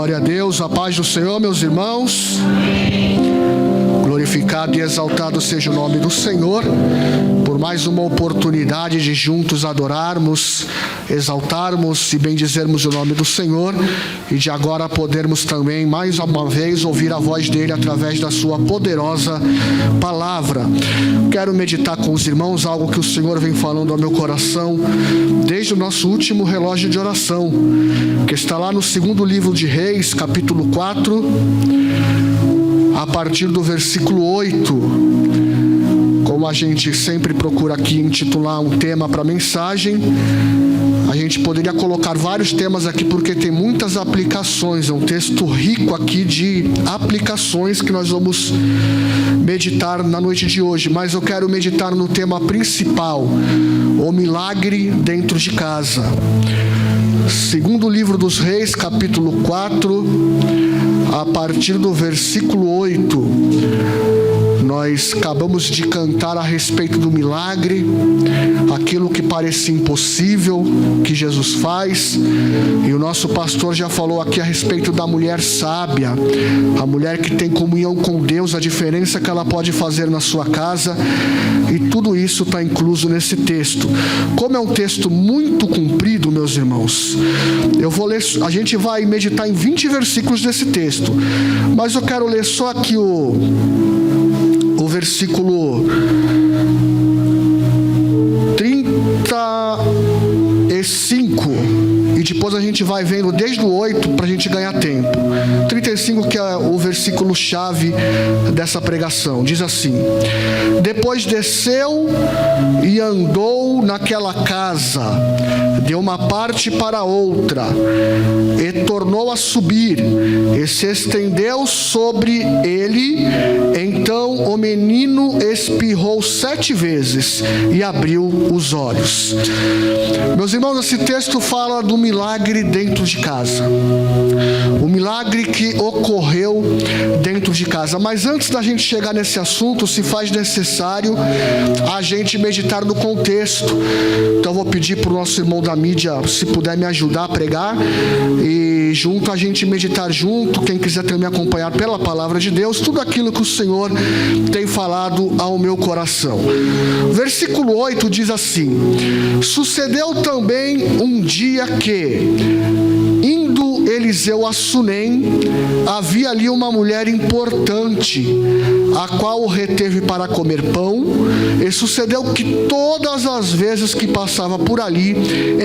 Glória a Deus, a paz do Senhor, meus irmãos. Glorificado e exaltado seja o nome do Senhor, por mais uma oportunidade de juntos adorarmos, exaltarmos e bendizermos o nome do Senhor, e de agora podermos também, mais uma vez, ouvir a voz dele através da sua poderosa palavra. Quero meditar com os irmãos algo que o Senhor vem falando ao meu coração, desde o nosso último relógio de oração, que está lá no segundo livro de Reis, capítulo 4, a partir do versículo 8, como a gente sempre procura aqui intitular um tema para a mensagem, a gente poderia colocar vários temas aqui porque tem muitas aplicações, é um texto rico aqui de aplicações que nós vamos meditar na noite de hoje, mas eu quero meditar no tema principal, o milagre dentro de casa. Segundo livro dos Reis, capítulo 4, a partir do versículo 8, nós acabamos de cantar a respeito do milagre, aquilo que parecia impossível, que Jesus faz, e o nosso pastor já falou aqui a respeito da mulher sábia, a mulher que tem comunhão com Deus, a diferença que ela pode fazer na sua casa, e tudo isso está incluso nesse texto. Como é um texto muito comprido, meus irmãos, eu vou ler, a gente vai meditar em 20 versículos desse texto, mas eu quero ler só aqui o versículo 35, e depois a gente vai vendo desde o 8 para a gente ganhar tempo. 35, que é o versículo chave dessa pregação, diz assim: depois desceu e andou naquela casa, de uma parte para outra, e tornou a subir, e se estendeu sobre ele. Então o menino espirrou 7 vezes e abriu os olhos. Meus irmãos, esse texto fala do milagre dentro de casa, o milagre que ocorreu dentro de casa. Mas antes da gente chegar nesse assunto, se faz necessário a gente meditar no contexto. Então eu vou pedir para o nosso irmão da mídia, se puder me ajudar a pregar, e junto a gente meditar junto, quem quiser também acompanhar pela palavra de Deus, tudo aquilo que o Senhor tem falado ao meu coração. Versículo 8 diz assim: sucedeu também um dia que, indo Eliseu a Sunem, havia ali uma mulher importante, a qual o reteve para comer pão, e sucedeu que todas as vezes que passava por ali,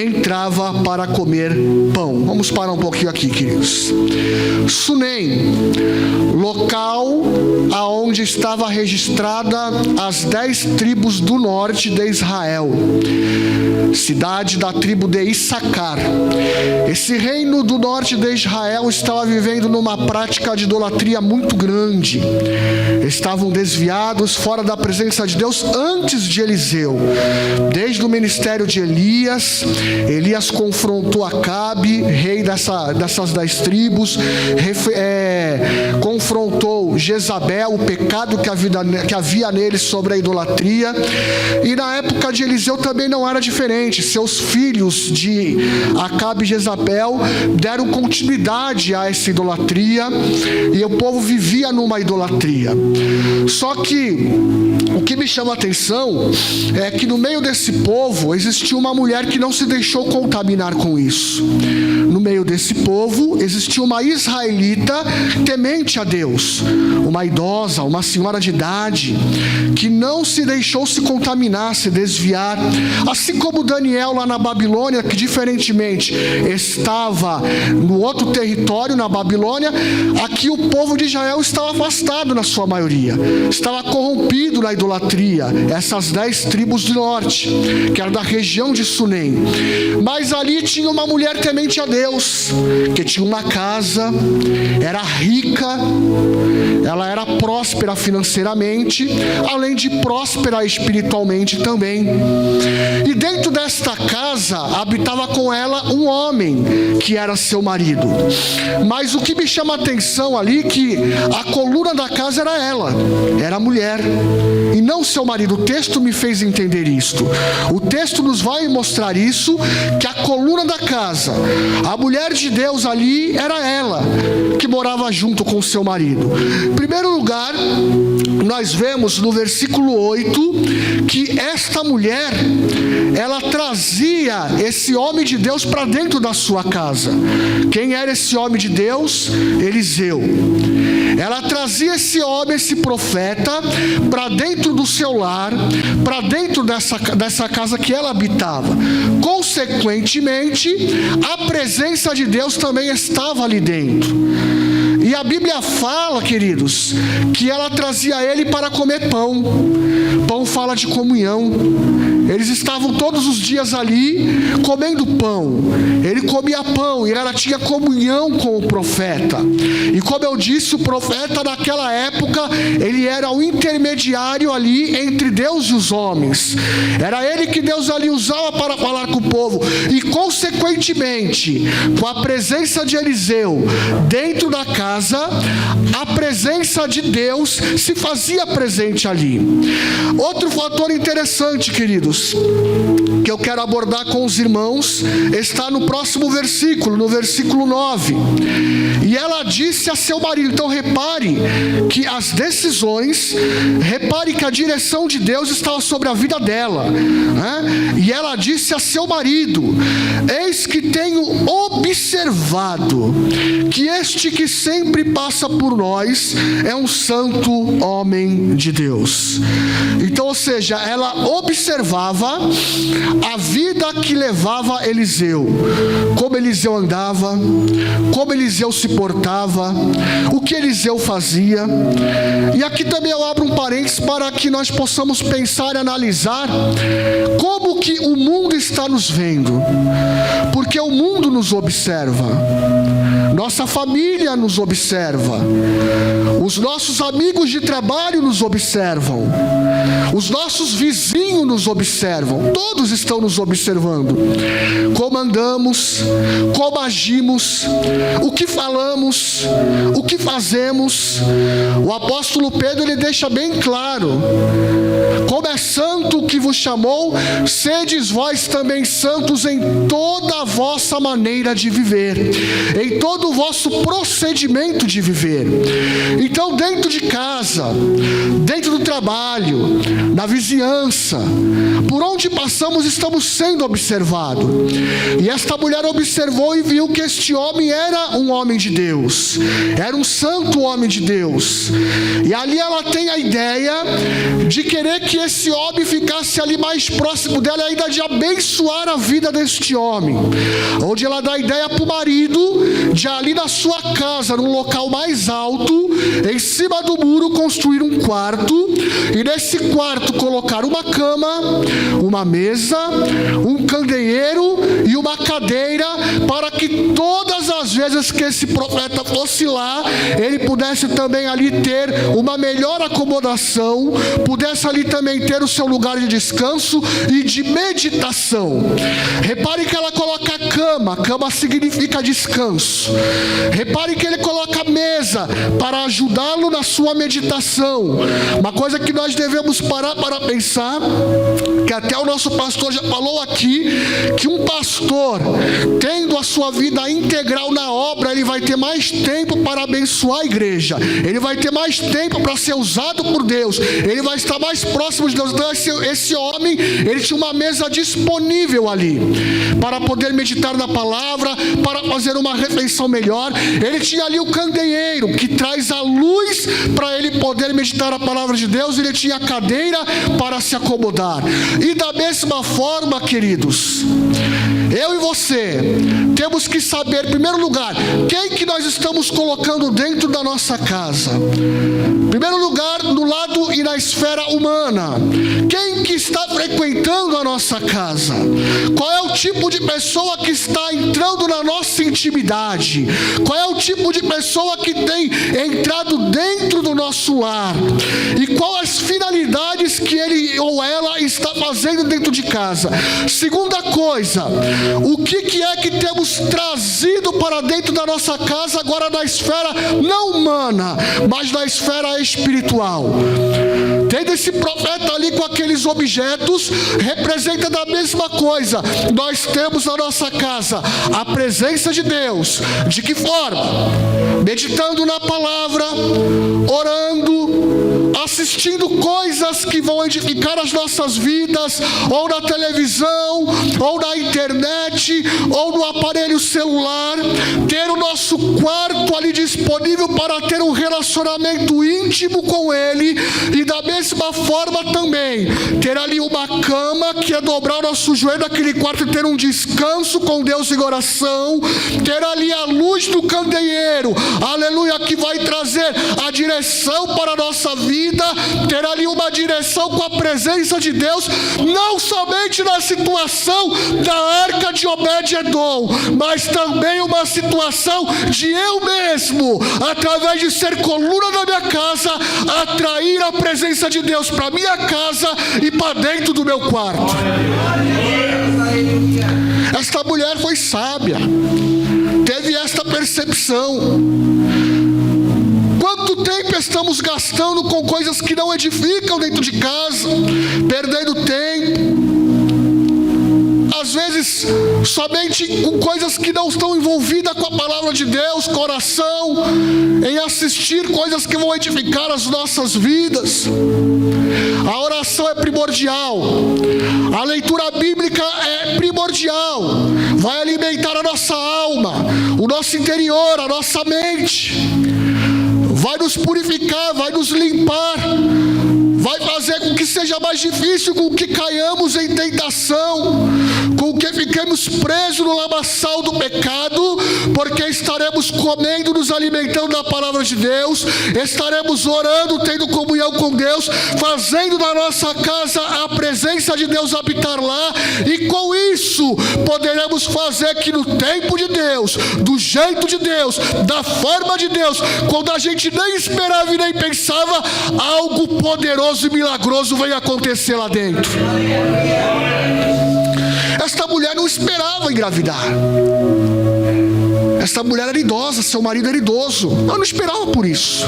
entrava para comer pão. Vamos parar um pouquinho aqui, queridos. Sunem, local aonde estava registrada as 10 tribos do norte de Israel, cidade da tribo de Issacar. Esse reino do norte de Israel estava vivendo numa prática de idolatria muito grande. Estavam desviados, fora da presença de Deus antes de Eliseu. Desde o ministério de Elias confrontou Acabe, rei dessas 10 tribos, confrontou Jezabel, o pecado que havia nele sobre a idolatria. E na época de Eliseu também não era diferente. Seus filhos de Acabe e Jezabel deram continuidade a essa idolatria, e o povo vivia numa idolatria. Só que o que me chama a atenção é que no meio desse povo existia uma mulher que não se deixou contaminar com isso. No meio desse povo existia uma israelita temente a Deus, uma idosa, uma senhora de idade, que não se deixou se contaminar, se desviar. Assim como Daniel lá na Babilônia, que diferentemente estava no outro território, na Babilônia, aqui o povo de Israel estava afastado na sua maioria, estava corrompido na idolatria, essas 10 tribos do norte, que era da região de Sunem. Mas ali tinha uma mulher temente a Deus, que tinha uma casa, era rica, ela era próspera financeiramente, além de próspera espiritualmente também. E dentro desta casa habitava com ela um homem que era seu marido. Mas o que me chama a atenção ali é que a coluna da casa era ela, era a mulher, e não seu marido. O texto me fez entender isto. O texto nos vai mostrar isso, que a coluna da casa, a mulher de Deus ali era ela que morava junto com seu marido. Em primeiro lugar, nós vemos no versículo 8 que esta mulher, ela trazia esse homem de Deus para dentro da sua casa. Quem era esse homem de Deus? Eliseu. Ela trazia esse homem, esse profeta, para dentro do seu lar, para dentro dessa casa que ela habitava. Consequentemente, a presença de Deus também estava ali dentro. E a Bíblia fala, queridos, que ela trazia ele para comer pão. Pão fala de comunhão. Eles estavam todos os dias ali comendo pão. Ele comia pão e ela tinha comunhão com o profeta. E como eu disse, o profeta naquela época, ele era o intermediário ali entre Deus e os homens. Era ele que Deus ali usava para falar com o povo. E consequentemente, com a presença de Eliseu dentro da casa, a presença de Deus se fazia presente ali. Outro fator interessante, queridos, que eu quero abordar com os irmãos, está no próximo versículo, no versículo 9. E ela disse a seu marido. Então repare que as decisões, repare que a direção de Deus estava sobre a vida dela, né? E ela disse a seu marido: eis que tenho observado que este que sempre passa por nós é um santo homem de Deus. Então, ou seja, ela observava a vida que levava Eliseu, como Eliseu andava, como Eliseu se portava, o que Eliseu fazia. E aqui também eu abro um parênteses para que nós possamos pensar e analisar como que o mundo está nos vendo, porque o mundo nos observa, nossa família nos observa, os nossos amigos de trabalho nos observam, os nossos vizinhos nos observam, todos estão nos observando. Como andamos, como agimos, o que falamos, o que fazemos. O apóstolo Pedro, ele deixa bem claro: como é santo o que vos chamou, sedes vós também santos em toda a vossa maneira de viver, em todo o vosso procedimento de viver. Então, dentro de casa, dentro do trabalho, na vizinhança, por onde passamos, estamos sendo observados. E esta mulher observou e viu que este homem era um homem de Deus, era um santo homem de Deus. E ali ela tem a ideia de querer que esse homem ficasse ali mais próximo dela, e ainda de abençoar a vida deste homem. Onde ela dá a ideia para o marido de ali na sua casa, num local mais alto, em cima do muro, construir um quarto, e nesse quarto colocar uma cama, uma mesa, um candeeiro e uma cadeira, para que todas as vezes que esse profeta fosse lá, ele pudesse também ali ter uma melhor acomodação, pudesse ali também ter o seu lugar de descanso e de meditação. Repare que ela coloca cama, cama significa descanso. Repare que ele coloca mesa para ajudá-lo na sua meditação. Uma coisa que nós devemos parar para pensar, que até o nosso pastor já falou aqui, que um pastor, tendo a sua vida integral na obra, ele vai ter mais tempo para abençoar a igreja, ele vai ter mais tempo para ser usado por Deus, ele vai estar mais próximo de Deus. Então esse homem, ele tinha uma mesa disponível ali, para poder meditar na palavra, para fazer uma refeição melhor. Ele tinha ali o candeeiro, que traz a luz para ele poder meditar a palavra de Deus. Ele tinha a cadeira para se acomodar. E da mesma forma, queridos, eu e você temos que saber, em primeiro lugar, quem que nós estamos colocando dentro da nossa casa. Em primeiro lugar, no lado e na esfera humana, quem que está frequentando a nossa casa? Qual é o tipo de pessoa que está entrando na nossa intimidade? Qual é o tipo de pessoa que tem entrado dentro do nosso lar? E quais as finalidades que ele ou ela está fazendo dentro de casa? Segunda coisa, o que é que temos Deus trazido para dentro da nossa casa, agora na esfera não humana, mas na esfera espiritual. Tendo esse profeta ali com aqueles objetos, representa da mesma coisa. Nós temos na nossa casa a presença de Deus. De que forma? Meditando na palavra, orando, assistindo coisas que vão edificar as nossas vidas, ou na televisão, ou na internet, ou no aparelho celular. Ter o nosso quarto ali disponível para ter um relacionamento íntimo com Ele. E da mesma forma também ter ali uma cama que é dobrar o nosso joelho naquele quarto e ter um descanso com Deus em oração. Ter ali a luz do candeeiro, aleluia, que vai trazer a direção para a nossa vida. Ter ali uma direção com a presença de Deus, não somente na situação da arca de Obed-Edom, mas também uma situação de eu mesmo, através de ser coluna da minha casa, atrair a presença de Deus para minha casa e para dentro do meu quarto. Esta mulher foi sábia, teve esta percepção. Quanto tempo estamos gastando com coisas que não edificam dentro de casa, perdendo tempo, às vezes somente com coisas que não estão envolvidas com a palavra de Deus, coração, em assistir coisas que vão edificar as nossas vidas. A oração é primordial, a leitura bíblica é primordial, vai alimentar a nossa alma, o nosso interior, a nossa mente, vai nos purificar, vai nos limpar, vai fazer com que seja mais difícil, com que caiamos em tentação, com que fiquemos presos no lamaçal do pecado, porque estaremos comendo, nos alimentando da palavra de Deus, estaremos orando, tendo comunhão com Deus, fazendo da nossa casa a presença de Deus habitar lá, e com isso poderemos fazer que no tempo de Deus, do jeito de Deus, da forma de Deus, quando a gente nem esperava e nem pensava, algo poderoso e milagroso veio acontecer lá dentro. Esta mulher não esperava engravidar. Esta mulher era idosa, seu marido era idoso. Ela não esperava por isso.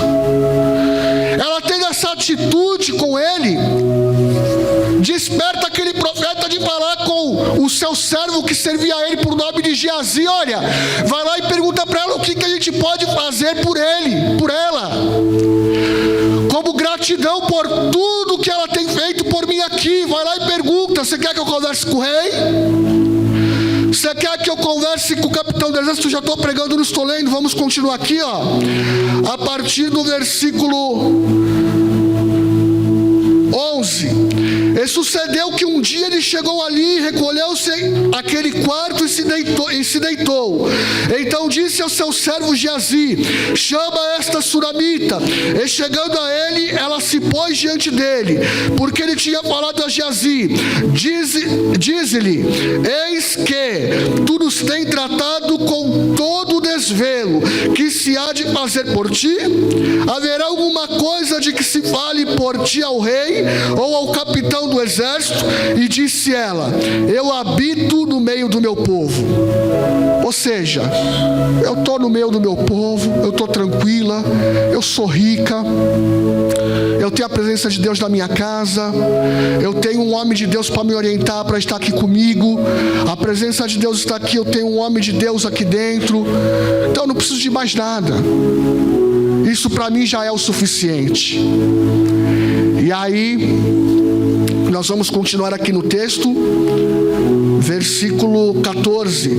Ela tem essa atitude com ele, desperta aquele profeta de falar com o seu servo que servia a ele por nome de Geazi. Olha, vai lá e pergunta para ela o que a gente pode fazer por ele, por ela, como gratidão por tudo que ela tem feito por mim aqui. Vai lá e pergunta: você quer que eu converse com o rei? Você quer que eu converse com o capitão do exército? Já estou pregando, não estou lendo. Vamos continuar aqui, ó. A partir do versículo 11. E sucedeu que um dia ele chegou ali, recolheu-se àquele quarto e se deitou. Então disse ao seu servo Geazi: chama esta suramita. E chegando a ele, ela se pôs diante dele, porque ele tinha falado a Geazi: dize-lhe, eis que tu nos tem tratado com todo o desvelo que se há de fazer por ti. Haverá alguma coisa de que se fale por ti ao rei ou ao capitão do exército? E disse ela: eu habito no meio do meu povo. Ou seja, eu estou no meio do meu povo, eu estou tranquila, eu sou rica, eu tenho a presença de Deus na minha casa, eu tenho um homem de Deus para me orientar, para estar aqui comigo, a presença de Deus está aqui, eu tenho um homem de Deus aqui dentro, então eu não preciso de mais nada. Isso para mim já é o suficiente. E aí, nós vamos continuar aqui no texto, versículo 14.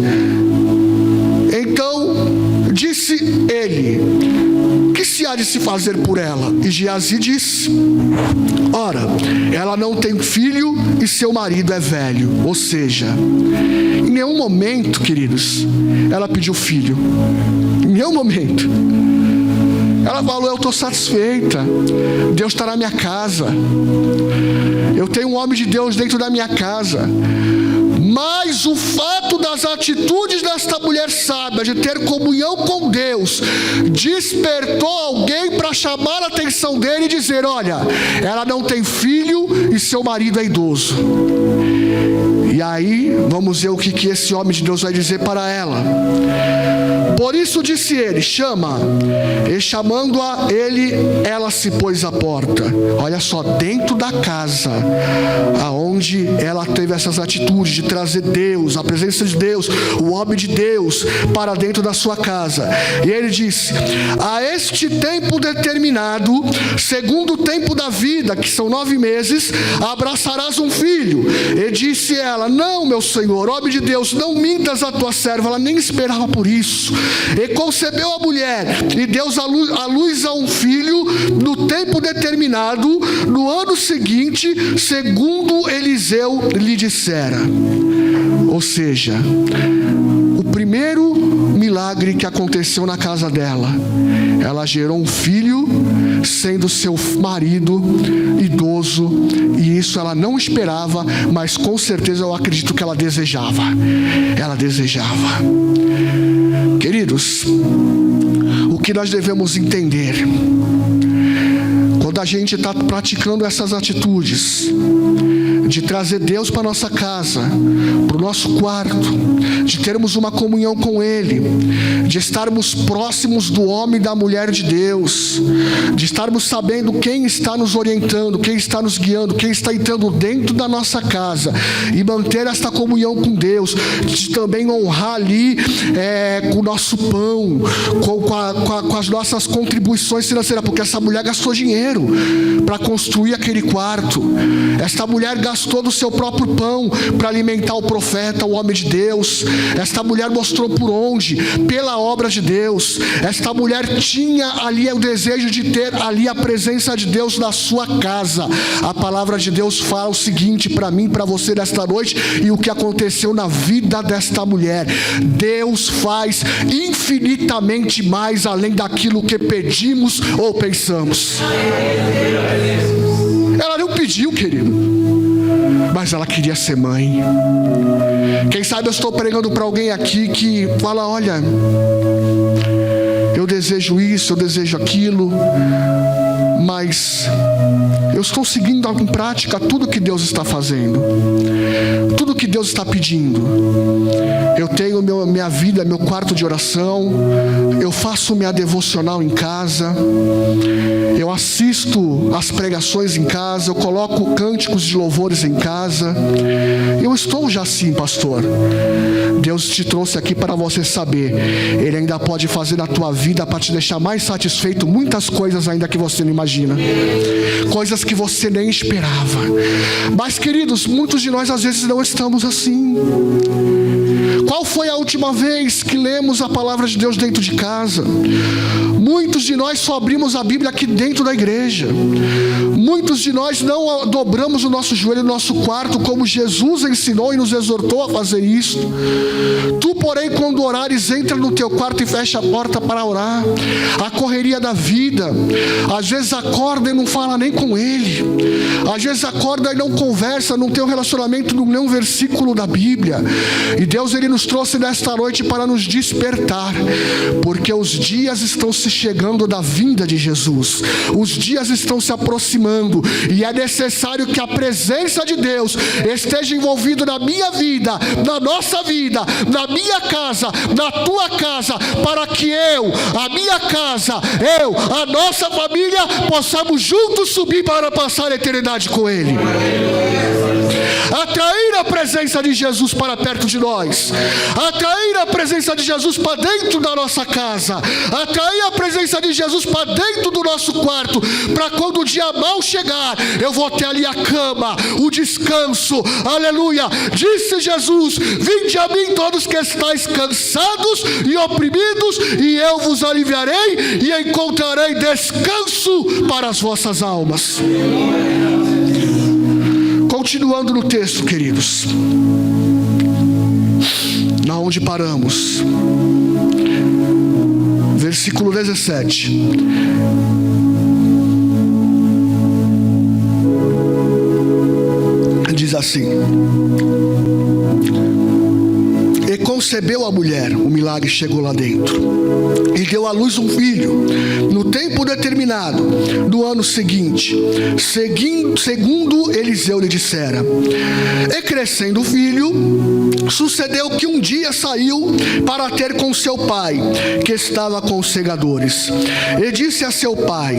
Então disse ele: que se há de se fazer por ela? E Geazi disse: ora, ela não tem filho e seu marido é velho. Ou seja, em nenhum momento, queridos, ela pediu filho. Em nenhum momento. Ela falou: eu estou satisfeita, Deus está na minha casa, eu tenho um homem de Deus dentro da minha casa. Mas o fato das atitudes desta mulher sábia, de ter comunhão com Deus, despertou alguém para chamar a atenção dele e dizer: olha, ela não tem filho e seu marido é idoso. E aí, vamos ver o que esse homem de Deus vai dizer para ela. Por isso disse ele: chama. E chamando-a ele, ela se pôs à porta. Olha só, dentro da casa, aonde ela teve essas atitudes de trazer Deus, a presença de Deus, o homem de Deus, para dentro da sua casa. E ele disse: a este tempo determinado, segundo o tempo da vida, que são 9 meses, abraçarás um filho. E disse ela: não, meu senhor, homem de Deus, não mintas a tua serva. Ela nem esperava por isso. E concebeu a mulher, e deu à luz a um filho, no tempo determinado, no ano seguinte, segundo Eliseu lhe dissera. Ou seja, o primeiro milagre que aconteceu na casa dela, ela gerou um filho, sendo seu marido idoso, e isso ela não esperava, mas com certeza eu acredito que ela desejava. Ela desejava. Queridos, o que nós devemos entender, quando a gente está praticando essas atitudes, de trazer Deus para a nossa casa, para o nosso quarto, de termos uma comunhão com Ele, de estarmos próximos do homem e da mulher de Deus, de estarmos sabendo quem está nos orientando, quem está nos guiando, quem está entrando dentro da nossa casa, e manter esta comunhão com Deus, de também honrar ali com o nosso pão, com as nossas contribuições financeiras, porque essa mulher gastou dinheiro para construir aquele quarto. Esta mulher gastou do seu próprio pão para alimentar o profeta, o homem de Deus. Esta mulher mostrou por onde? Pela obra de Deus. Esta mulher tinha ali o desejo de ter ali a presença de Deus na sua casa. A palavra de Deus fala o seguinte para mim, para você nesta noite, e o que aconteceu na vida desta mulher: Deus faz infinitamente mais além daquilo que pedimos ou pensamos. Ela não pediu, querido, mas ela queria ser mãe. Quem sabe eu estou pregando para alguém aqui que fala: olha, eu desejo isso, eu desejo aquilo, mas eu estou seguindo em prática tudo que Deus está fazendo, tudo que Deus está pedindo. Eu tenho minha vida, meu quarto de oração, eu faço minha devocional em casa, eu assisto as pregações em casa, eu coloco cânticos de louvores em casa. Eu estou já assim, pastor. Deus te trouxe aqui para você saber, Ele ainda pode fazer na tua vida para te deixar mais satisfeito, muitas coisas ainda que você não imagina, coisas que você nem esperava. Mas, queridos, muitos de nós às vezes não estamos assim. Qual foi a última vez que lemos a palavra de Deus dentro de casa? Muitos de nós só abrimos a Bíblia aqui dentro da igreja. Muitos de nós não dobramos o nosso joelho no nosso quarto, como Jesus ensinou e nos exortou a fazer isso. Tu, porém, quando orares, entra no teu quarto e fecha a porta para orar. A correria da vida, às vezes acorda e não fala nem com Ele, às vezes acorda e não conversa, não tem um relacionamento, não lê um versículo da Bíblia. E Deus, Ele nos trouxe nesta noite para nos despertar, porque os dias estão se chegando da vinda de Jesus, os dias estão se aproximando, e é necessário que a presença de Deus esteja envolvida na minha vida, na nossa vida, na minha casa, na tua casa, para que a minha casa, a nossa família, possamos juntos subir para passar a eternidade com Ele. Atrair a presença de Jesus para perto de nós, atrair a presença de Jesus para dentro da nossa casa, atrair a presença de Jesus para dentro do nosso quarto, para quando o dia mal chegar, eu vou ter ali a cama, o descanso. Aleluia! Disse Jesus: vinde a mim todos que estáis cansados e oprimidos, e eu vos aliviarei e encontrarei descanso para as vossas almas. Continuando no texto, queridos, na onde paramos, versículo 17. Diz assim: e concebeu a mulher, o milagre chegou lá dentro, e deu à luz um filho, no tempo determinado do ano seguinte, segundo Eliseu lhe dissera. E crescendo o filho, sucedeu que um dia saiu para ter com seu pai, que estava com os segadores. E disse a seu pai: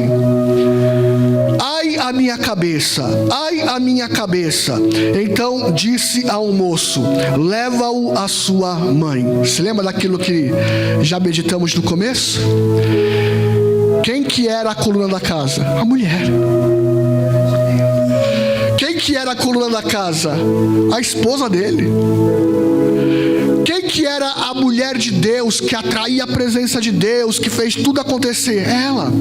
ai a minha cabeça, ai a minha cabeça. Então disse ao moço: leva-o à sua mãe. Se lembra daquilo que já meditamos no começo? Quem que era a coluna da casa? A mulher. Quem que era a coluna da casa? A esposa dele. Quem que era a mulher de Deus, que atraía a presença de Deus, que fez tudo acontecer? Ela.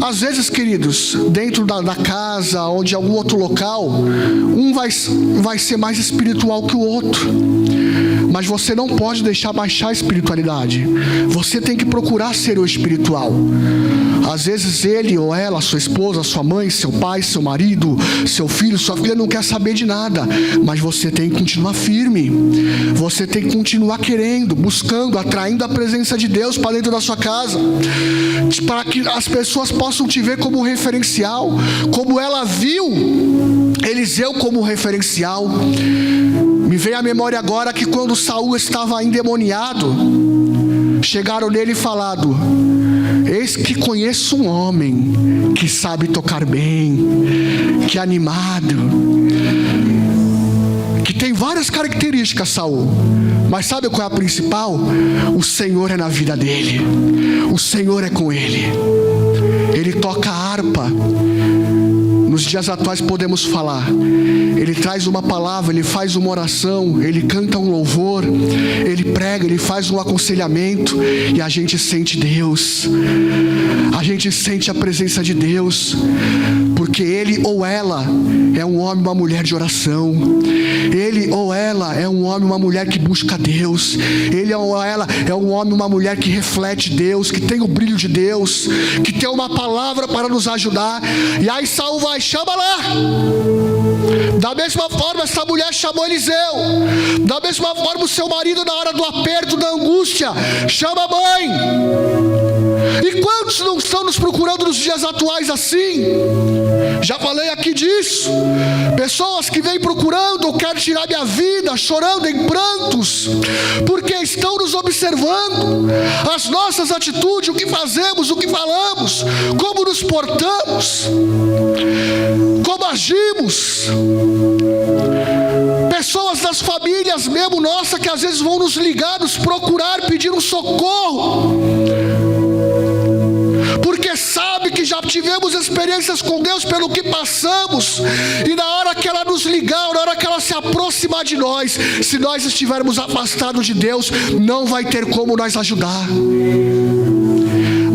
Às vezes, queridos, dentro da casa ou de algum outro local, um vai ser mais espiritual que o outro. Mas você não pode deixar baixar a espiritualidade. Você tem que procurar ser o espiritual. Às vezes ele ou ela, sua esposa, sua mãe, seu pai, seu marido, seu filho, sua filha não quer saber de nada. Mas você tem que continuar firme. Você tem que continuar querendo, buscando, atraindo a presença de Deus para dentro da sua casa. Para que as pessoas possam te ver como referencial. Como ela viu Eliseu como referencial. Me veio à memória agora que quando Saul estava endemoniado, chegaram nele e falaram: eis que conheço um homem que sabe tocar bem, que é animado, que tem várias características, Saul. Mas sabe qual é a principal? O Senhor é na vida dele. O Senhor é com ele. Ele toca a harpa. Nos dias atuais podemos falar, ele traz uma palavra, ele faz uma oração, ele canta um louvor, ele prega, ele faz um aconselhamento, e a gente sente Deus, a gente sente a presença de Deus, porque ele ou ela é um homem, uma mulher de oração, ele ou ela é um homem, uma mulher que busca Deus, ele ou ela é um homem, uma mulher que reflete Deus, que tem o brilho de Deus, que tem uma palavra para nos ajudar. E aí Saul vai: chama lá. Da mesma forma essa mulher chamou Eliseu. Da mesma forma o seu marido, na hora do aperto, da angústia, chama a mãe. E quantos não estão nos procurando nos dias atuais assim? Já falei aqui disso. Pessoas que vêm procurando: eu quero tirar minha vida, chorando em prantos, porque estão nos observando, as nossas atitudes, o que fazemos, o que falamos, como nos portamos, como agimos. Pessoas das famílias mesmo nossa, que às vezes vão nos ligar, nos procurar, pedir um socorro, porque sabe que já tivemos experiências com Deus pelo que passamos, e na hora que ela nos ligar, na hora que ela se aproximar de nós, se nós estivermos afastados de Deus, não vai ter como nós ajudar.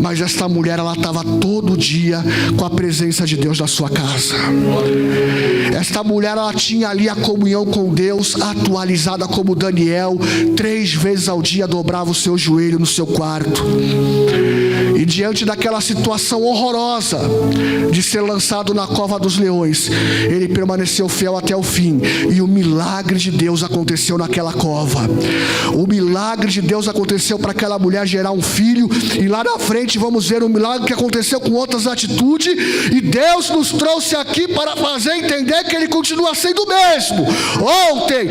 Mas esta mulher, ela estava todo dia com a presença de Deus na sua casa. Esta mulher, ela tinha ali a comunhão com Deus atualizada, como Daniel, 3 vezes ao dia dobrava o seu joelho no seu quarto. E diante daquela situação horrorosa de ser lançado na cova dos leões, ele permaneceu fiel até o fim. E o milagre de Deus aconteceu naquela cova. O milagre de Deus aconteceu para aquela mulher gerar um filho. E lá na frente vamos ver o milagre que aconteceu com outras atitudes. E Deus nos trouxe aqui para fazer entender que Ele continua sendo o mesmo. Ontem,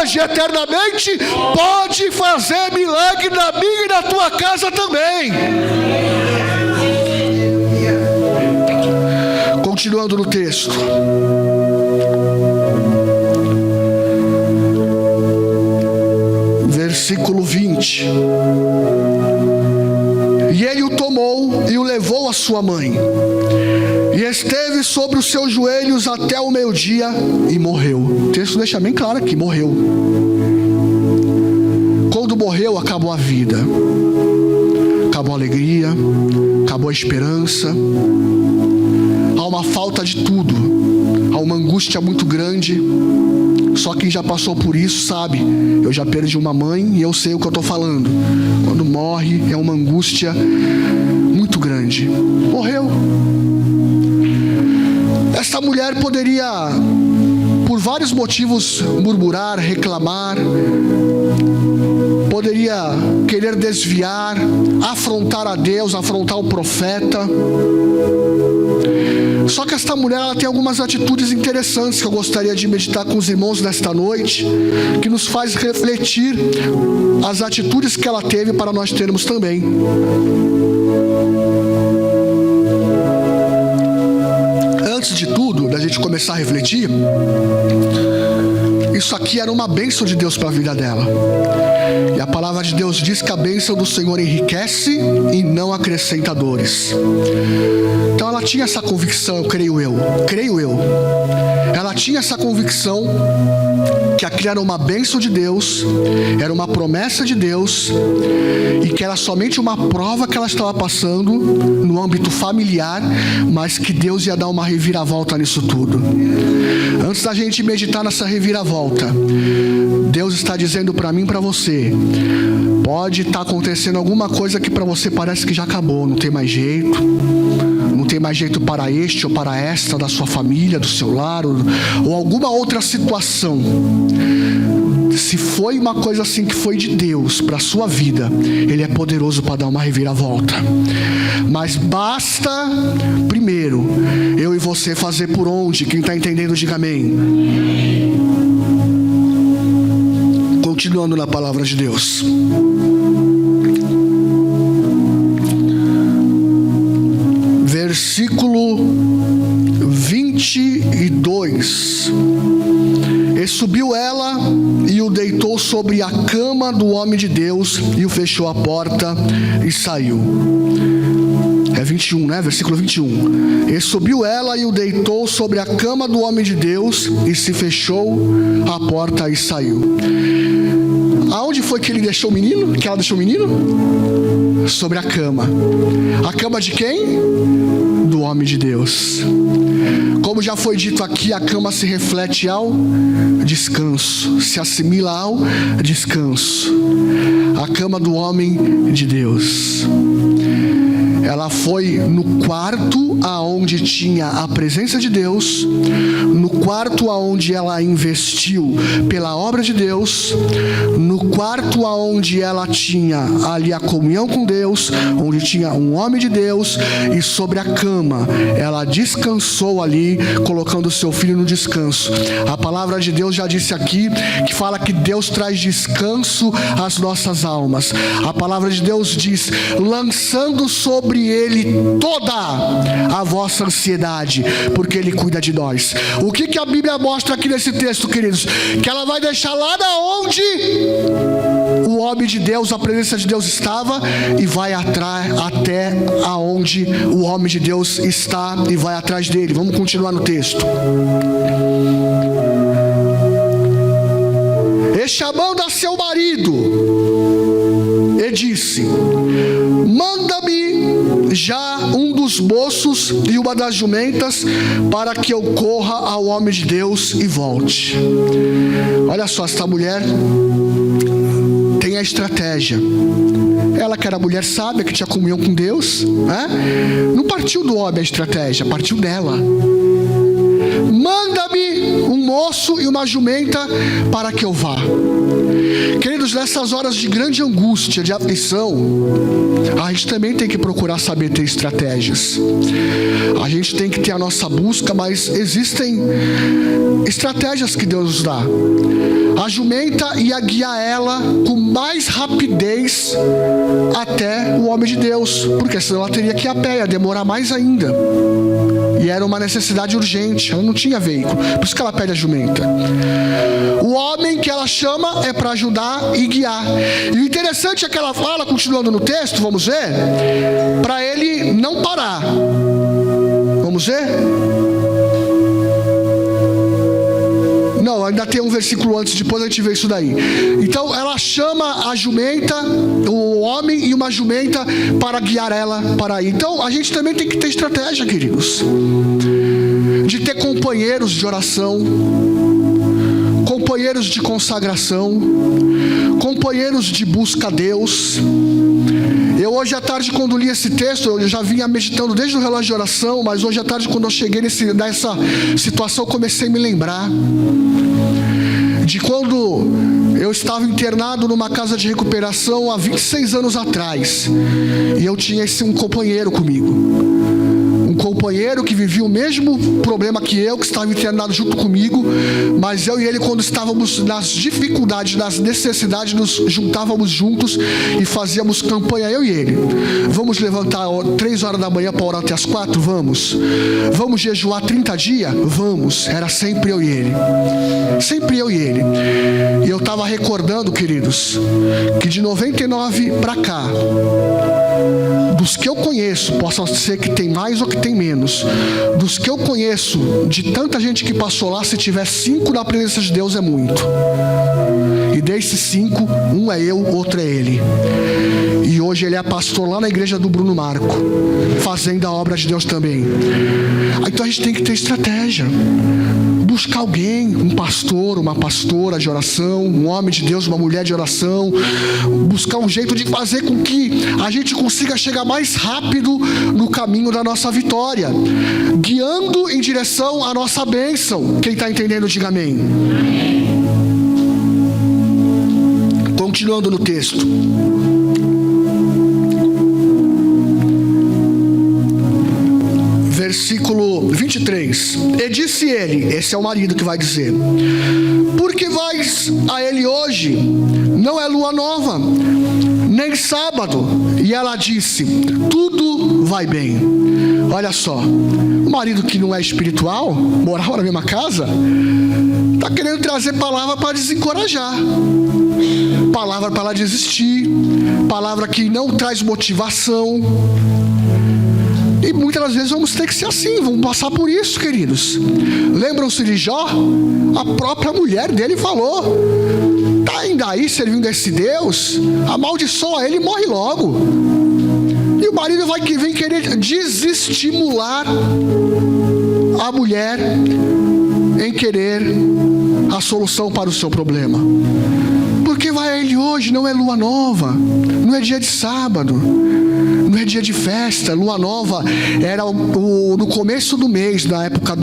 hoje, eternamente, pode fazer milagre na minha e na tua casa também. Continuando no texto. Versículo 20. E ele o tomou e o levou à sua mãe, e esteve sobre os seus joelhos até o meio-dia e morreu. O texto deixa bem claro aqui: morreu. Quando morreu, acabou a vida, acabou a alegria, acabou a esperança. Há uma falta de tudo, há uma angústia muito grande. Só quem já passou por isso sabe. Eu já perdi uma mãe e eu sei o que eu estou falando. Quando morre, é uma angústia muito grande. Morreu. Esta mulher poderia, por vários motivos, murmurar, reclamar. poderia querer desviar, afrontar a Deus, afrontar o profeta. Só que esta mulher, ela tem algumas atitudes interessantes que eu gostaria de meditar com os irmãos nesta noite, que nos faz refletir as atitudes que ela teve para nós termos também. Antes de tudo, da gente começar a refletir, isso aqui era uma bênção de Deus para a vida dela. E a palavra de Deus diz que a bênção do Senhor enriquece e não acrescenta dores. Então ela tinha essa convicção, creio eu. Ela tinha essa convicção que aquilo era uma bênção de Deus, era uma promessa de Deus, e que era somente uma prova que ela estava passando no âmbito familiar, mas que Deus ia dar uma reviravolta nisso tudo. Antes da gente meditar nessa reviravolta, Deus está dizendo para mim e para você: pode estar acontecendo alguma coisa que para você parece que já acabou, não tem mais jeito. Não tem mais jeito para este ou para esta da sua família, do seu lar, ou alguma outra situação. Se foi uma coisa assim que foi de Deus para a sua vida, Ele é poderoso para dar uma reviravolta. Mas basta, primeiro, eu e você fazer por onde? Quem está entendendo, diga amém. Continuando na palavra de Deus. Versículo 22. E subiu ela e o deitou sobre a cama do homem de Deus e o fechou a porta e saiu. É 21, né? Versículo 21. E subiu ela e o deitou sobre a cama do homem de Deus e se fechou a porta e saiu. Aonde foi que ele deixou o menino? Que ela deixou o menino? Sobre a cama. A cama de quem? Do homem de Deus. Como já foi dito aqui, a cama se reflete ao descanso, se assimila ao descanso. A cama do homem de Deus. Ela foi no quarto aonde tinha a presença de Deus, no quarto aonde ela investiu pela obra de Deus, no quarto aonde ela tinha ali a comunhão com Deus, onde tinha um homem de Deus, e sobre a cama ela descansou ali, colocando o seu filho no descanso. A palavra de Deus já disse aqui, que fala que Deus traz descanso às nossas almas. A palavra de Deus diz: lançando sobre Ele toda a vossa ansiedade, porque Ele cuida de nós. O que a Bíblia mostra aqui nesse texto, queridos? Que ela vai deixar lá da onde o homem de Deus, a presença de Deus estava, e vai atrás até aonde o homem de Deus está, e vai atrás dele. Vamos continuar no texto. E chamando a seu marido, e disse: manda-me já um dos moços e uma das jumentas, para que eu corra ao homem de Deus e volte. Olha só, esta mulher tem a estratégia. Ela que era mulher sábia, que tinha comunhão com Deus, né? Não partiu do homem a estratégia, partiu dela. Manda-me um moço e uma jumenta para que eu vá. Queridos, nessas horas de grande angústia, de aflição, a gente também tem que procurar saber ter estratégias. A gente tem que ter a nossa busca, mas existem estratégias que Deus nos dá. A jumenta ia guiar ela com mais rapidez até o homem de Deus, porque senão ela teria que ir a pé, ia demorar mais ainda. E era uma necessidade urgente, ela não tinha veículo, por isso que ela pede a jumenta. O homem que ela chama é para ajudar e guiar. E o interessante é que ela fala, continuando no texto, vamos ver, para ele não parar. Vamos ver? Não, ainda tem um versículo antes, depois a gente vê isso daí. Então ela chama a jumenta, o homem e uma jumenta, para guiar ela para ir. Então a gente também tem que ter estratégia, queridos, de ter companheiros de oração, companheiros de consagração, companheiros de busca a Deus. Eu hoje à tarde, quando li esse texto, eu já vinha meditando desde o relógio de oração, mas hoje à tarde, quando eu cheguei nessa situação, eu comecei a me lembrar de quando eu estava internado numa casa de recuperação há 26 anos atrás. E eu tinha um companheiro comigo. Um companheiro que vivia o mesmo problema que eu, que estava internado junto comigo. Mas eu e ele, quando estávamos nas dificuldades, nas necessidades, nos juntávamos juntos e fazíamos campanha, eu e ele. Vamos levantar 3 horas da manhã para orar até as 4? Vamos. Vamos jejuar 30 dias? Vamos. Era sempre eu e ele. Sempre eu e ele. E eu estava recordando, queridos, que de 99 para cá, dos que eu conheço, possa ser que tem mais ou que tem menos, dos que eu conheço, de tanta gente que passou lá, se tiver 5 na presença de Deus é muito. E desses 5, um é eu, outro é ele. E hoje ele é pastor lá na igreja do Bruno Marco, fazendo a obra de Deus também. Então a gente tem que ter estratégia. Buscar alguém, um pastor, uma pastora de oração, um homem de Deus, uma mulher de oração. Buscar um jeito de fazer com que a gente consiga chegar mais rápido no caminho da nossa vitória, guiando em direção à nossa bênção. Quem está entendendo, diga amém. Continuando no texto. Versículo 23. E disse ele, esse é o marido que vai dizer: por que vais a ele hoje? Não é lua nova, nem sábado. E ela disse: tudo vai bem. Olha só, o marido que não é espiritual, morava na mesma casa, está querendo trazer palavra para desencorajar, palavra para ela desistir, palavra que não traz motivação. E muitas das vezes vamos ter que ser assim, vamos passar por isso, queridos. Lembram-se de Jó? A própria mulher dele falou: tá ainda aí servindo esse Deus? Amaldiçoa ele e morre logo. E o marido vem querer desestimular a mulher em querer a solução para o seu problema. Porque vai a ele hoje, não é lua nova, não é dia de sábado, não é dia de festa. Lua nova era no começo do mês, na época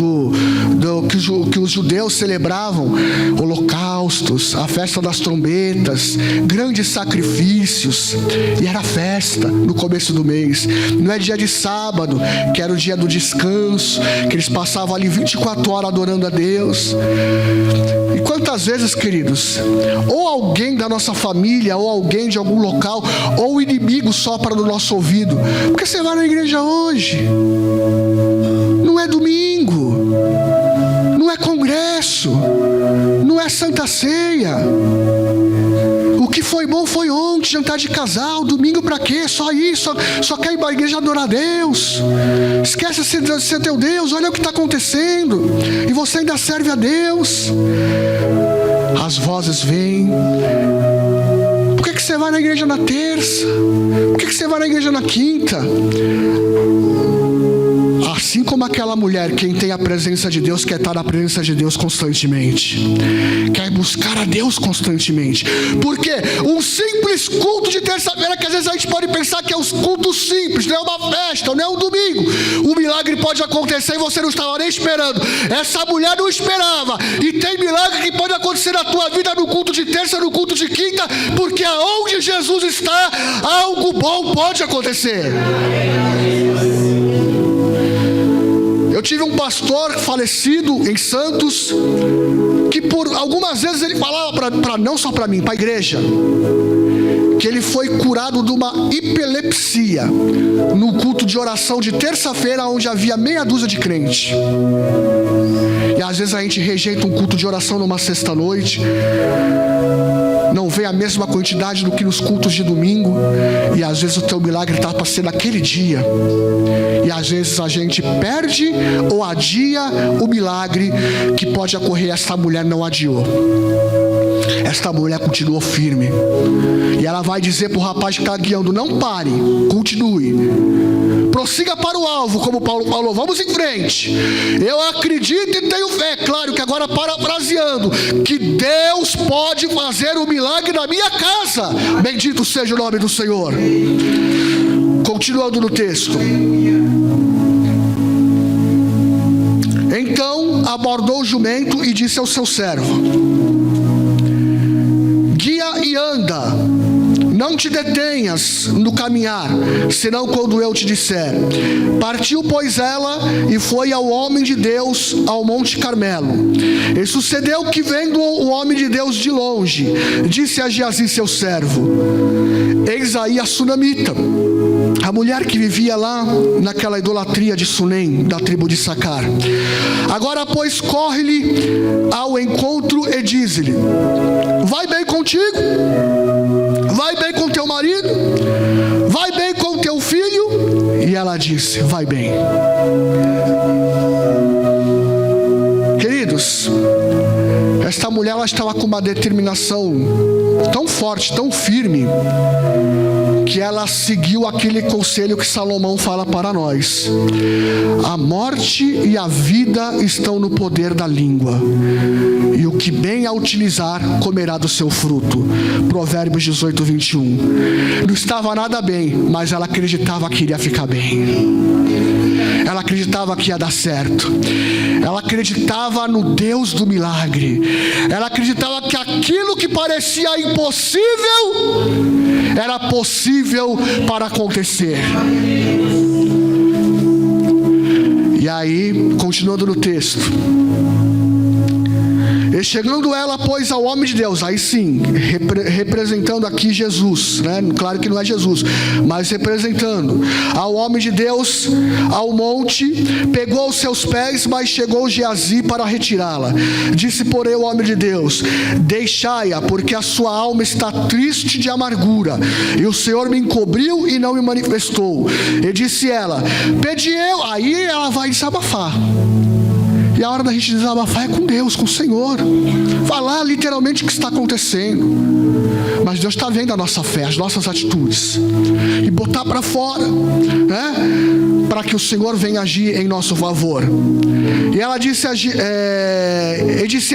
que os judeus celebravam holocaustos, a festa das trombetas, grandes sacrifícios, e era festa no começo do mês. Não é dia de sábado, que era o dia do descanso, que eles passavam ali 24 horas adorando a Deus. E quantas vezes, queridos, ou alguém da nossa família, ou alguém de algum local, ou o inimigo sopra no nosso ouvido: porque você vai na igreja hoje? Não é domingo, não é congresso, não é Santa Ceia. O que foi bom foi ontem, jantar de casal. Domingo pra quê? Só isso, só quer ir para a igreja adorar a Deus. Esquece de ser teu Deus. Olha o que está acontecendo, e você ainda serve a Deus. As vozes vêm: por que você vai na igreja na terça? Por que você vai na igreja na quinta? Assim como aquela mulher, quem tem a presença de Deus quer estar na presença de Deus constantemente, quer buscar a Deus constantemente. Porque um simples culto de terça-feira, que às vezes a gente pode pensar que é um culto simples, não é uma festa, não é um domingo, o milagre pode acontecer e você não estava nem esperando. Essa mulher não esperava. E tem milagre que pode acontecer na tua vida no culto de terça, no culto de quinta, porque aonde Jesus está, algo bom pode acontecer. Eu tive um pastor falecido em Santos, que por algumas vezes ele falava não só para mim, para a igreja, que ele foi curado de uma epilepsia no culto de oração de terça-feira, onde havia meia dúzia de crentes. E às vezes a gente rejeita um culto de oração numa sexta-noite, não vem a mesma quantidade do que nos cultos de domingo, e às vezes o teu milagre está para ser naquele dia. E às vezes a gente perde ou adia o milagre que pode ocorrer. Esta mulher não adiou. Esta mulher continuou firme. E ela vai dizer para o rapaz que está guiando: não pare, continue, prossiga para o alvo, como Paulo falou, vamos em frente. Eu acredito e tenho fé. Claro que agora, parafraseando, que Deus pode fazer um milagre na minha casa. Bendito seja o nome do Senhor. Continuando no texto. Então abordou o jumento e disse ao seu servo: anda, não te detenhas no caminhar, senão quando eu te disser. Partiu, pois, ela e foi ao homem de Deus ao Monte Carmelo. E sucedeu que, vendo o homem de Deus de longe, disse a Geazi, seu servo: eis aí a sunamita, a mulher que vivia lá naquela idolatria de Sunem, da tribo de Issacar. Agora, pois, corre-lhe ao encontro e diz-lhe: vai bem contigo? Vai bem com teu marido? Vai bem com teu filho? E ela disse: vai bem. Queridos, esta mulher, ela estava com uma determinação tão forte, tão firme, que ela seguiu aquele conselho que Salomão fala para nós: a morte e a vida estão no poder da língua, e o que bem a utilizar comerá do seu fruto. Provérbios 18, 21. Não estava nada bem, mas ela acreditava que iria ficar bem. Ela acreditava que ia dar certo. Ela acreditava no Deus do milagre. Ela acreditava que aquilo que parecia impossível era possível para acontecer. E aí, continuando no texto: e chegando ela, pois, ao homem de Deus, aí sim, representando aqui Jesus, né? Claro que não é Jesus, mas representando ao homem de Deus, ao monte, pegou os seus pés, mas chegou Geazi para retirá-la. Disse, porém, o homem de Deus: deixai-a, porque a sua alma está triste de amargura, e o Senhor me encobriu e não me manifestou. E disse ela: pedi eu. Aí ela vai desabafar. E a hora da gente desabafar é com Deus, com o Senhor. Falar literalmente o que está acontecendo. Mas Deus está vendo a nossa fé, as nossas atitudes. E botar para fora, né? Para que o Senhor venha agir em nosso favor. E ela disse,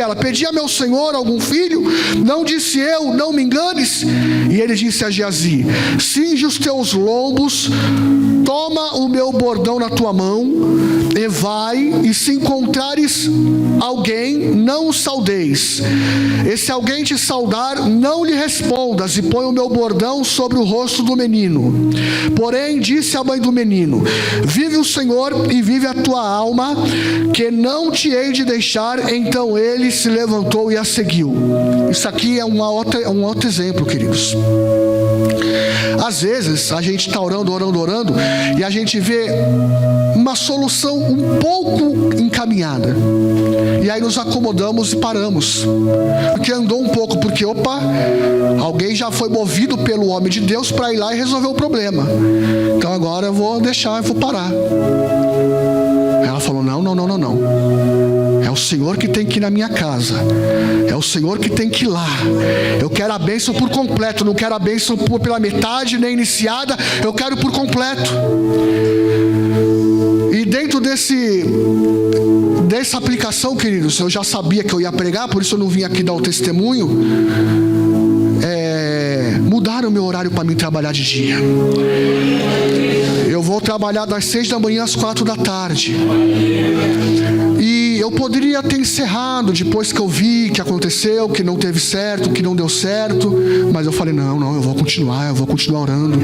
ela: pedi a meu Senhor algum filho? Não disse eu, não me enganes. E ele disse a Geazi: cinge os teus lombos, toma o meu bordão na tua mão, e vai, e se encontrares alguém, não o saudeis. E se alguém te saudar, não lhe respondas, e põe o meu bordão sobre o rosto do menino. Porém, disse a mãe do menino: vive o Senhor e vive a tua alma, que não te hei de deixar. Então ele se levantou e a seguiu. Isso aqui é um outro exemplo, queridos. Às vezes a gente está orando, e a gente vê uma solução um pouco encaminhada, e aí nos acomodamos e paramos, porque andou um pouco, porque alguém já foi movido pelo homem de Deus para ir lá e resolver o problema, então agora eu vou parar. Ela falou: não, é o Senhor que tem que ir na minha casa, é o Senhor que tem que ir lá. Eu quero a bênção por completo, não quero a bênção pela metade, nem iniciada, eu quero por completo. E dentro dessa aplicação, queridos, eu já sabia que eu ia pregar, por isso eu não vim aqui dar o testemunho. Mudaram o meu horário para mim trabalhar de dia. Eu vou trabalhar das 6 da manhã às 4 da tarde. E eu poderia ter encerrado depois que eu vi que aconteceu, que não teve certo, que não deu certo. Mas eu falei: não, eu vou continuar orando.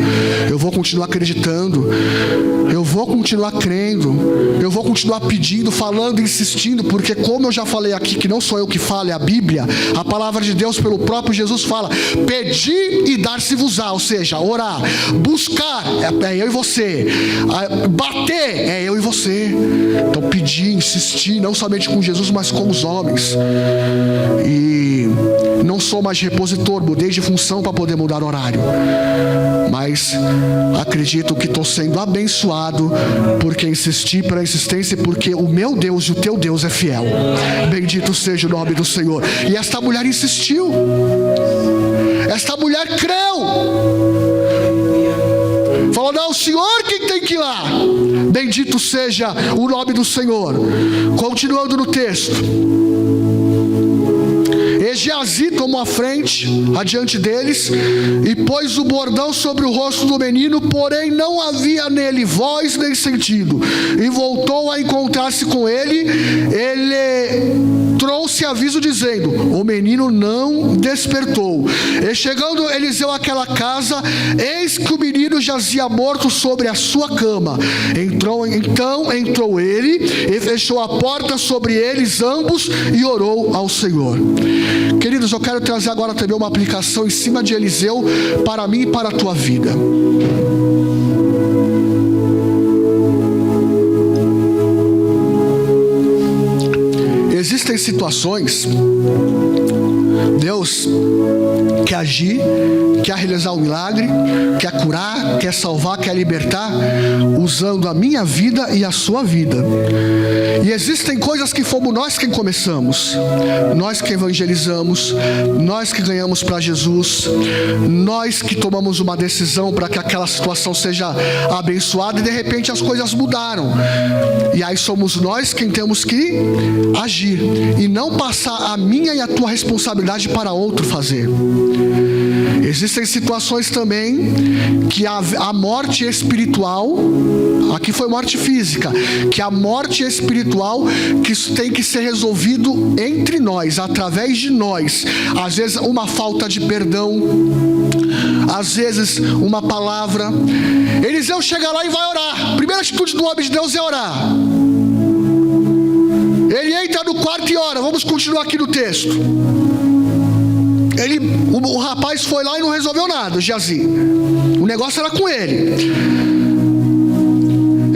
Eu vou continuar acreditando. Eu vou continuar crendo. Eu vou continuar pedindo, falando, insistindo. Porque como eu já falei aqui, que não sou eu que falo, é a Bíblia. A palavra de Deus pelo próprio Jesus fala: pedir e dar-se-vos-á. Ou seja, orar, buscar, é eu e você. Bater, é eu e você. Então pedir, insistir, não somente com Jesus, mas com os homens. E não sou mais repositor, mudei de função para poder mudar o horário. Mas acredito que estou sendo abençoado porque insisti pela insistência, porque o meu Deus e o teu Deus é fiel. Bendito seja o nome do Senhor. E esta mulher insistiu. Esta mulher creu. Falou: não, o Senhor quem tem que ir lá. Bendito seja o nome do Senhor. Continuando no texto: e Geazi tomou a frente adiante deles e pôs o bordão sobre o rosto do menino, porém não havia nele voz nem sentido. E voltou a encontrar-se com ele. Ele trouxe aviso dizendo: o menino não despertou. E chegando Eliseu àquela casa, eis que o menino jazia morto sobre a sua cama. Então entrou ele e fechou a porta sobre eles ambos e orou ao Senhor. Queridos, eu quero trazer agora também uma aplicação em cima de Eliseu para mim e para a tua vida. Existem situações, Deus quer agir, quer realizar um milagre, quer curar, quer salvar, quer libertar, usando a minha vida e a sua vida. E existem coisas que fomos nós quem começamos, nós que evangelizamos, nós que ganhamos para Jesus, nós que tomamos uma decisão para que aquela situação seja abençoada, e de repente as coisas mudaram. E aí somos nós quem temos que agir e não passar a minha e a tua responsabilidade para outro fazer. Existem situações também que a morte espiritual, aqui foi morte física, que a morte espiritual, que isso tem que ser resolvido entre nós, através de nós. Às vezes uma falta de perdão, às vezes uma palavra. Eliseu chega lá e vai orar. A primeira atitude do homem de Deus é orar. Ele entra no quarto e ora. Vamos continuar aqui no texto. O rapaz foi lá e não resolveu nada, Geazi. O negócio era com ele.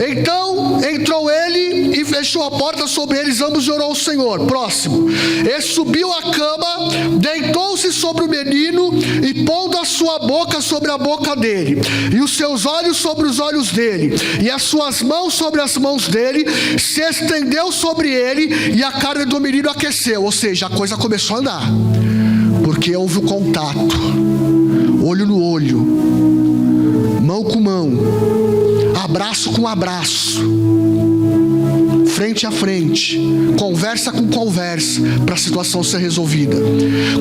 Então entrou ele e fechou a porta sobre eles ambos e orou ao Senhor. Próximo. E subiu a cama, deitou-se sobre o menino e pondo a sua boca sobre a boca dele, e os seus olhos sobre os olhos dele, e as suas mãos sobre as mãos dele, se estendeu sobre ele, e a carne do menino aqueceu. Ou seja, a coisa começou a andar, porque houve o contato, olho no olho, mão com mão, abraço com abraço, frente a frente, conversa com conversa, para a situação ser resolvida.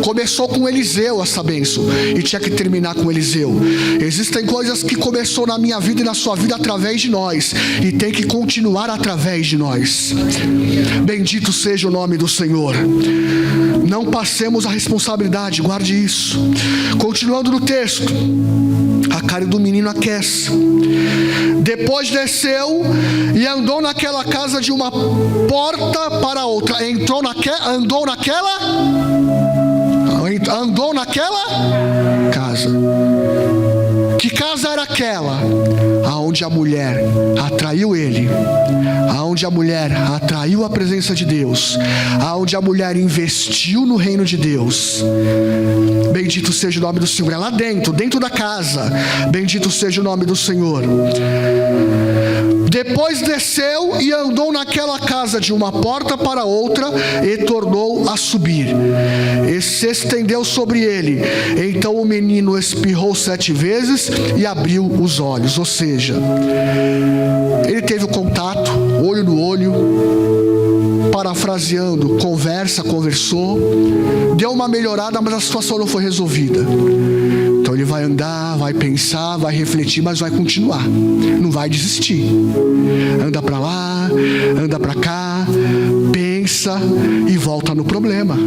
Começou com Eliseu essa bênção, e tinha que terminar com Eliseu. Existem coisas que começou na minha vida e na sua vida através de nós, e tem que continuar através de nós. Bendito seja o nome do Senhor. Não passemos a responsabilidade, guarde isso. Continuando no texto, a carne do menino aquece. Depois desceu e andou naquela casa de uma porta para outra. Andou naquela casa. Que casa era aquela? Aonde a mulher atraiu ele, aonde a mulher atraiu a presença de Deus, aonde a mulher investiu no reino de Deus. Bendito seja o nome do Senhor. É lá dentro da casa. Bendito seja o nome do Senhor. Depois desceu e andou naquela casa de uma porta para outra, e tornou a subir, e se estendeu sobre ele. Então o menino espirrou 7 vezes e abriu os olhos. Ou seja, ele teve o contato, olho no olho, parafraseando, conversou, deu uma melhorada, mas a situação não foi resolvida. Então ele vai andar, vai pensar, vai refletir, mas vai continuar, não vai desistir. Anda para lá, anda para cá, pensa e volta no problema.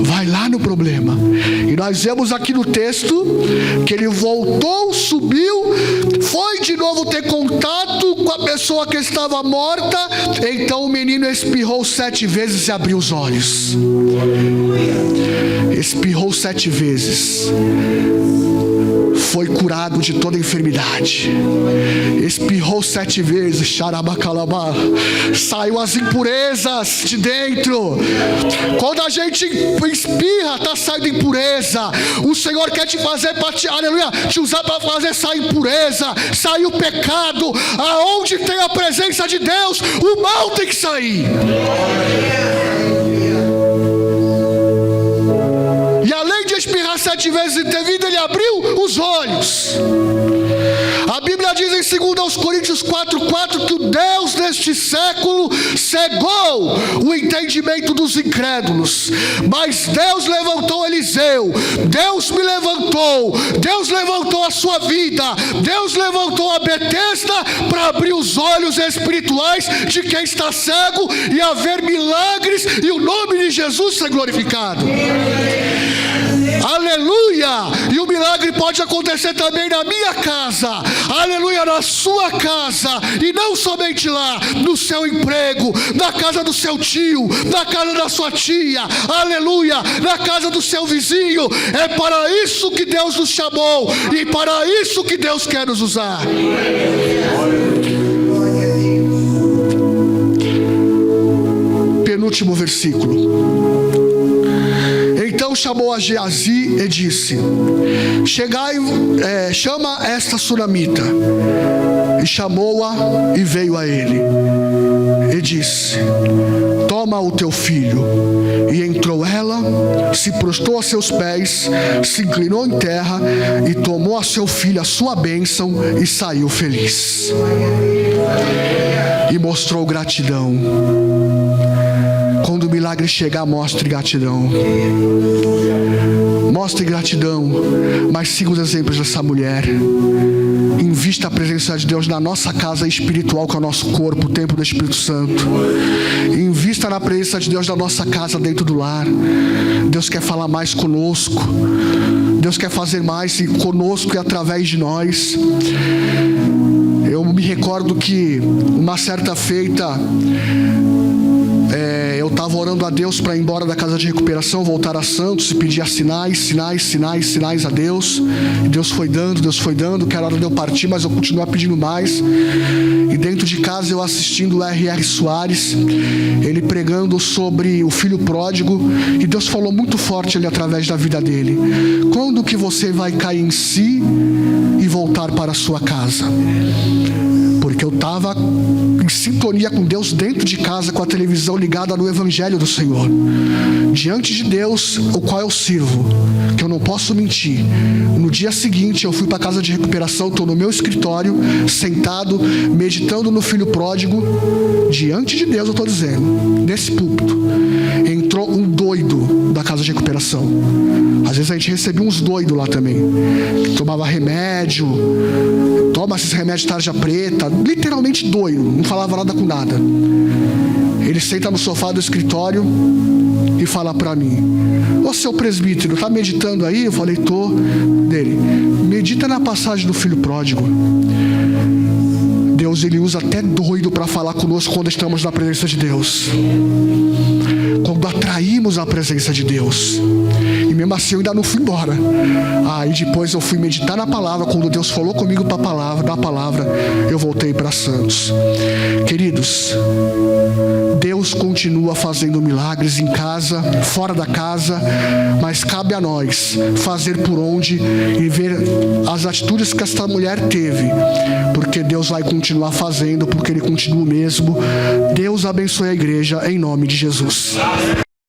Vai lá no problema. E nós vemos aqui no texto que ele voltou, subiu, foi de novo ter contato com a pessoa que estava morta. Então o menino espirrou 7 vezes e abriu os olhos. Espirrou 7 vezes. Foi curado de toda enfermidade. Espirrou 7 vezes, xarabacalabá. Saiu as impurezas de dentro. Quando a gente espirra, está saindo impureza. O Senhor quer te fazer para te usar para fazer sair impureza, sair o pecado. Aonde tem a presença de Deus, o mal tem que sair. E além de espirrar 7 vezes e ter vida, ele abriu os olhos. A Bíblia diz em 2 Coríntios 4:4 que o Deus deste século cegou o entendimento dos incrédulos. Mas Deus levantou Eliseu, Deus me levantou, Deus levantou a sua vida, Deus levantou a Betesda para abrir os olhos espirituais de quem está cego e haver milagres e o nome de Jesus ser glorificado. Aleluia! E o milagre pode acontecer também na minha casa, aleluia, na sua casa, e não somente lá, no seu emprego, na casa do seu tio, na casa da sua tia, aleluia, na casa do seu vizinho. É para isso que Deus nos chamou e para isso que Deus quer nos usar. Penúltimo versículo. Então chamou a Geazi e disse: chegai, chama esta sunamita. E chamou-a e veio a ele. E disse: toma o teu filho. E entrou ela, se prostrou a seus pés, se inclinou em terra e tomou a seu filho a sua bênção e saiu feliz. E mostrou gratidão. Quando o milagre chegar, mostre gratidão. Mostre gratidão. Mas siga os exemplos dessa mulher. Invista a presença de Deus na nossa casa espiritual, que é o nosso corpo, o templo do Espírito Santo. Invista na presença de Deus na nossa casa, dentro do lar. Deus quer falar mais conosco. Deus quer fazer mais conosco e através de nós. Eu me recordo que uma certa feita, eu estava orando a Deus para ir embora da casa de recuperação, voltar a Santos, e pedir sinais a Deus. E Deus foi dando, que era hora de eu partir, mas eu continuava pedindo mais. E dentro de casa eu assistindo o R.R. Soares, ele pregando sobre o filho pródigo, e Deus falou muito forte ali através da vida dele: quando que você vai cair em si e voltar para a sua casa? Porque eu estava em sintonia com Deus dentro de casa, com a televisão ligada no Evangelho do Senhor, diante de Deus, o qual eu sirvo, que eu não posso mentir. No dia seguinte eu fui para a casa de recuperação, estou no meu escritório, sentado, meditando no filho pródigo, diante de Deus eu estou dizendo, nesse púlpito, entrou um doido da casa de recuperação. Às vezes a gente recebia uns doidos lá também, que tomava remédio, toma esses remédios tarja preta, literalmente doido, não falava nada com nada. Ele senta no sofá do escritório e fala para mim: ô seu presbítero, tá meditando aí? Eu falei: tô. Dele: medita na passagem do filho pródigo. Deus, ele usa até doido para falar conosco quando estamos na presença de Deus, quando atraímos a presença de Deus. E mesmo assim eu ainda não fui embora. Aí depois eu fui meditar na palavra. Quando Deus falou comigo da palavra, eu voltei para Santos. Queridos, Deus continua fazendo milagres em casa, fora da casa, mas cabe a nós fazer por onde e ver as atitudes que esta mulher teve, porque Deus vai continuar fazendo, porque Ele continua o mesmo. Deus abençoe a igreja em nome de Jesus.